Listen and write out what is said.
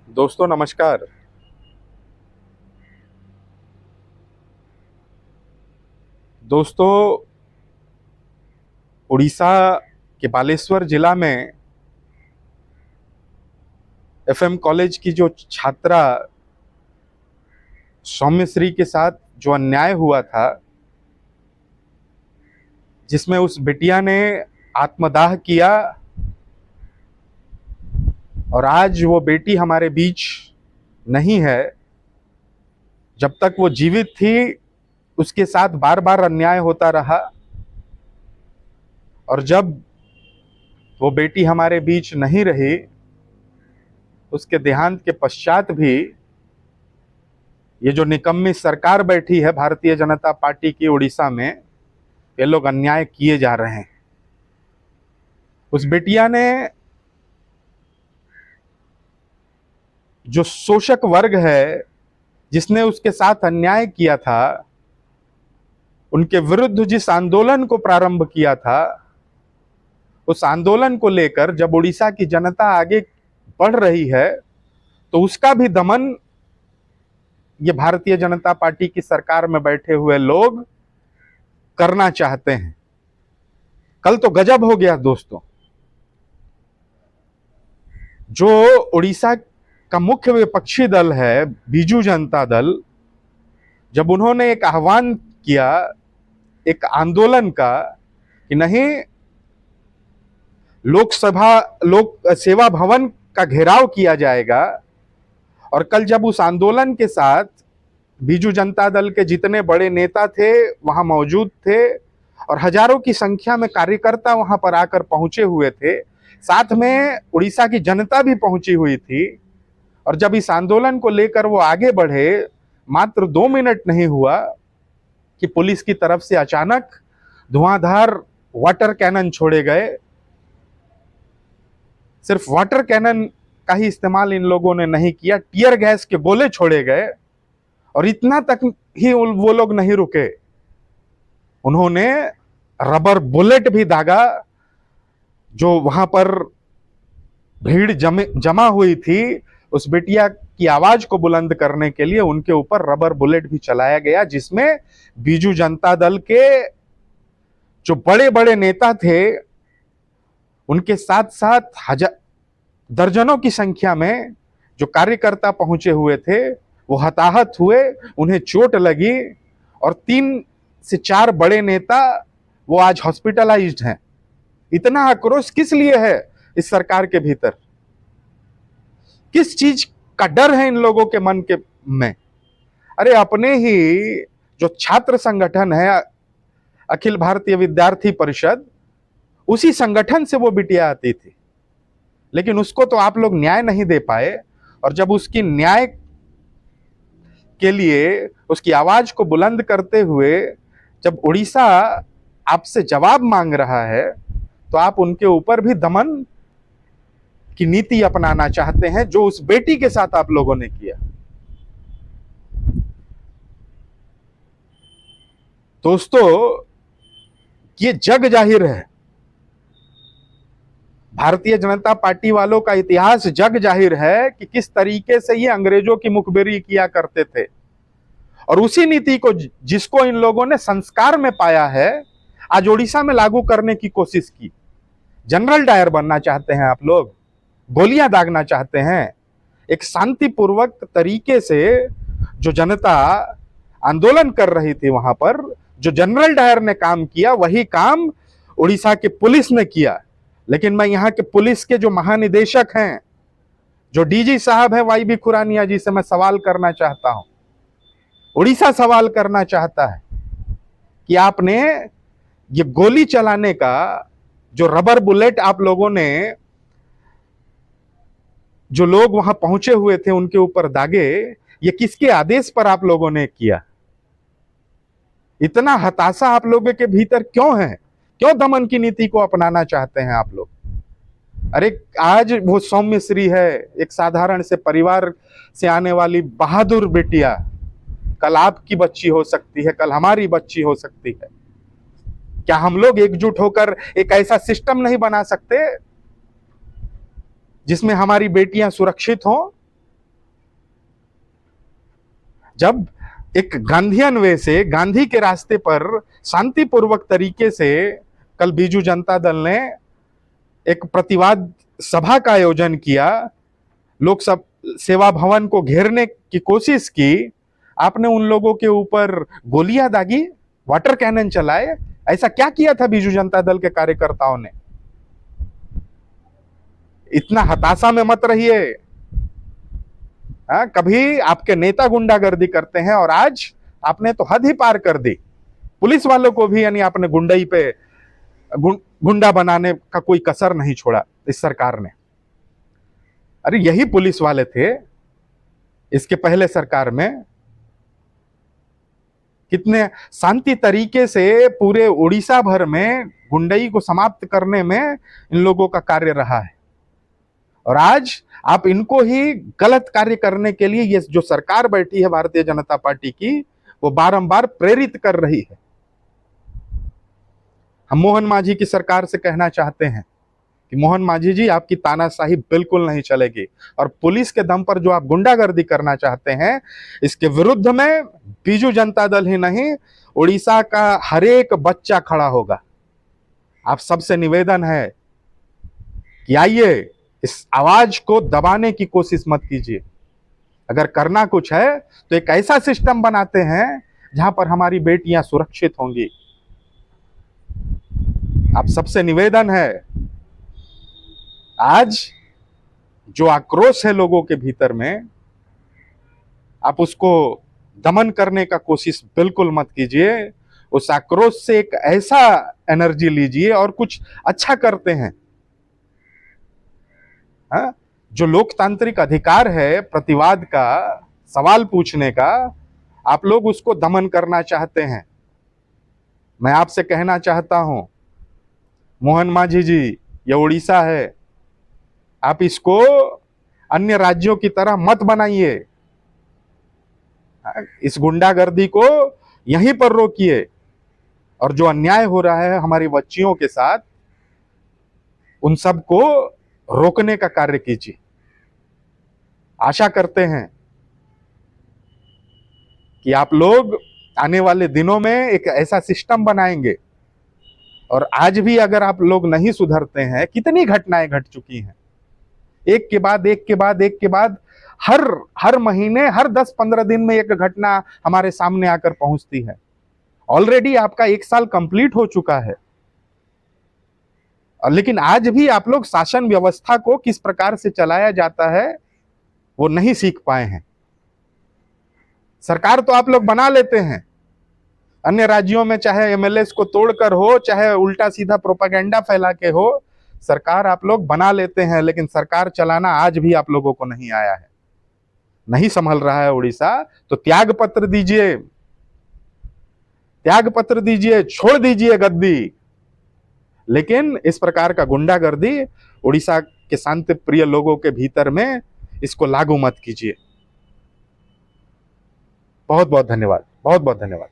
दोस्तों नमस्कार। दोस्तों, उड़ीसा के बालेश्वर जिला में एफएम कॉलेज की जो छात्रा सौम्यश्री के साथ जो अन्याय हुआ था, जिसमें उस बिटिया ने आत्मदाह किया और आज वो बेटी हमारे बीच नहीं है। जब तक वो जीवित थी उसके साथ बार बार अन्याय होता रहा और जब वो बेटी हमारे बीच नहीं रही, उसके देहांत के पश्चात भी ये जो निकम्मी सरकार बैठी है भारतीय जनता पार्टी की उड़ीसा में, ये लोग अन्याय किए जा रहे हैं। उस बिटिया ने जो शोषक वर्ग है जिसने उसके साथ अन्याय किया था, उनके विरुद्ध जिस आंदोलन को प्रारंभ किया था, उस आंदोलन को लेकर जब उड़ीसा की जनता आगे बढ़ रही है तो उसका भी दमन ये भारतीय जनता पार्टी की सरकार में बैठे हुए लोग करना चाहते हैं। कल तो गजब हो गया दोस्तों। जो उड़ीसा का मुख्य विपक्षी दल है बीजू जनता दल, जब उन्होंने एक आह्वान किया एक आंदोलन का कि नहीं, लोक सेवा भवन का घेराव किया जाएगा, और कल जब उस आंदोलन के साथ बीजू जनता दल के जितने बड़े नेता थे वहां मौजूद थे और हजारों की संख्या में कार्यकर्ता वहां पर आकर पहुंचे हुए थे, साथ में उड़ीसा की जनता भी पहुंची हुई थी, और जब इस आंदोलन को लेकर वो आगे बढ़े, मात्र 2 मिनट नहीं हुआ कि पुलिस की तरफ से अचानक धुआंधार वाटर कैनन छोड़े गए। सिर्फ वाटर कैनन का ही इस्तेमाल इन लोगों ने नहीं किया, टीयर गैस के गोले छोड़े गए, और इतना तक ही वो लोग नहीं रुके, उन्होंने रबर बुलेट भी दागा। जो वहां पर भीड़ जमा हुई थी, उस बिटिया की आवाज को बुलंद करने के लिए उनके ऊपर रबर बुलेट भी चलाया गया, जिसमें बीजू जनता दल के जो बड़े बड़े नेता थे उनके साथ साथ दर्जनों की संख्या में जो कार्यकर्ता पहुंचे हुए थे वो हताहत हुए, उन्हें चोट लगी, और 3 से 4 बड़े नेता वो आज हॉस्पिटलाइज्ड हैं। इतना आक्रोश किस लिए है इस सरकार के भीतर? किस चीज का डर है इन लोगों के मन के में? अरे अपने ही जो छात्र संगठन है अखिल भारतीय विद्यार्थी परिषद, उसी संगठन से वो बिटिया आती थी, लेकिन उसको तो आप लोग न्याय नहीं दे पाए। और जब उसकी न्याय के लिए उसकी आवाज को बुलंद करते हुए जब उड़ीसा आपसे जवाब मांग रहा है, तो आप उनके ऊपर भी दमन की नीति अपनाना चाहते हैं, जो उस बेटी के साथ आप लोगों ने किया। दोस्तों, ये जग जाहिर है, भारतीय जनता पार्टी वालों का इतिहास जग जाहिर है कि किस तरीके से ये अंग्रेजों की मुखबिरी किया करते थे, और उसी नीति को जिसको इन लोगों ने संस्कार में पाया है, आज उड़ीसा में लागू करने की कोशिश की। जनरल डायर बनना चाहते हैं आप लोग, गोलियां दागना चाहते हैं। एक शांतिपूर्वक तरीके से जो जनता आंदोलन कर रही थी वहां पर, जो जनरल डायर ने काम किया वही काम उड़ीसा के पुलिस ने किया। लेकिन मैं यहाँ के पुलिस के जो महानिदेशक हैं, जो डीजी साहब हैं वाई बी खुरानिया जी से मैं सवाल करना चाहता हूं। उड़ीसा सवाल करना चाहता है कि आपने ये गोली चलाने का, जो रबर बुलेट आप लोगों ने, जो लोग वहां पहुंचे हुए थे उनके ऊपर दागे, ये किसके आदेश पर आप लोगों ने किया? इतना हताशा आप लोगों के भीतर क्यों है? क्यों दमन की नीति को अपनाना चाहते हैं आप लोग? अरे आज वो सौम्यश्री है, एक साधारण से परिवार से आने वाली बहादुर बेटिया, कल आपकी बच्ची हो सकती है, कल हमारी बच्ची हो सकती है। क्या हम लोग एकजुट होकर एक ऐसा सिस्टम नहीं बना सकते जिसमें हमारी बेटियां सुरक्षित हों? जब एक गांधीयन वे से, गांधी के रास्ते पर शांतिपूर्वक तरीके से कल बीजू जनता दल ने एक प्रतिवाद सभा का आयोजन किया, लोक सेवा भवन को घेरने की कोशिश की, आपने उन लोगों के ऊपर गोलियां दागी, वाटर कैनन चलाए। ऐसा क्या किया था बीजू जनता दल के कार्यकर्ताओं ने? इतना हताशा में मत रहिए। कभी आपके नेता गुंडागर्दी करते हैं और आज आपने तो हद ही पार कर दी। पुलिस वालों को भी यानी आपने गुंडई पे गुंडा बनाने का कोई कसर नहीं छोड़ा इस सरकार ने। अरे यही पुलिस वाले थे इसके पहले सरकार में, कितने शांति तरीके से पूरे उड़ीसा भर में गुंडई को समाप्त करने में इन लोगों का कार्य रहा है। और आज आप इनको ही गलत कार्य करने के लिए ये जो सरकार बैठी है भारतीय जनता पार्टी की, वो बारंबार प्रेरित कर रही है। हम मोहन मांझी की सरकार से कहना चाहते हैं कि मोहन मांझी जी, आपकी तानाशाही बिल्कुल नहीं चलेगी, और पुलिस के दम पर जो आप गुंडागर्दी करना चाहते हैं, इसके विरुद्ध में बीजू जनता दल ही नहीं, उड़ीसा का हर एक बच्चा खड़ा होगा। आप सबसे निवेदन है कि आइए, इस आवाज को दबाने की कोशिश मत कीजिए। अगर करना कुछ है तो एक ऐसा सिस्टम बनाते हैं जहां पर हमारी बेटियां सुरक्षित होंगी। आप सबसे निवेदन है, आज जो आक्रोश है लोगों के भीतर में, आप उसको दमन करने का कोशिश बिल्कुल मत कीजिए। उस आक्रोश से एक ऐसा एनर्जी लीजिए और कुछ अच्छा करते हैं। जो लोकतांत्रिक अधिकार है प्रतिवाद का, सवाल पूछने का, आप लोग उसको दमन करना चाहते हैं। मैं आपसे कहना चाहता हूं, मोहन मांझी जी, ये उड़ीसा है, आप इसको अन्य राज्यों की तरह मत बनाइए। इस गुंडागर्दी को यहीं पर रोकिए, और जो अन्याय हो रहा है हमारी बच्चियों के साथ, उन सबको रोकने का कार्य कीजिए। आशा करते हैं कि आप लोग आने वाले दिनों में एक ऐसा सिस्टम बनाएंगे। और आज भी अगर आप लोग नहीं सुधरते हैं, कितनी घटनाएं घट चुकी हैं, एक के बाद एक के बाद एक के बाद, हर महीने, हर 10-15 दिन में एक घटना हमारे सामने आकर पहुंचती है। ऑलरेडी आपका 1 साल कंप्लीट हो चुका है, और लेकिन आज भी आप लोग शासन व्यवस्था को किस प्रकार से चलाया जाता है वो नहीं सीख पाए हैं। सरकार तो आप लोग बना लेते हैं, अन्य राज्यों में चाहे एमएलए को तोड़कर हो, चाहे उल्टा सीधा प्रोपेगेंडा फैला के हो, सरकार आप लोग बना लेते हैं, लेकिन सरकार चलाना आज भी आप लोगों को नहीं आया है, नहीं संभल रहा है उड़ीसा। तो त्याग पत्र दीजिए, त्याग पत्र दीजिए, छोड़ दीजिए गद्दी। लेकिन इस प्रकार का गुंडागर्दी उड़ीसा के शांति प्रिय लोगों के भीतर में इसको लागू मत कीजिए। बहुत बहुत धन्यवाद, बहुत बहुत धन्यवाद।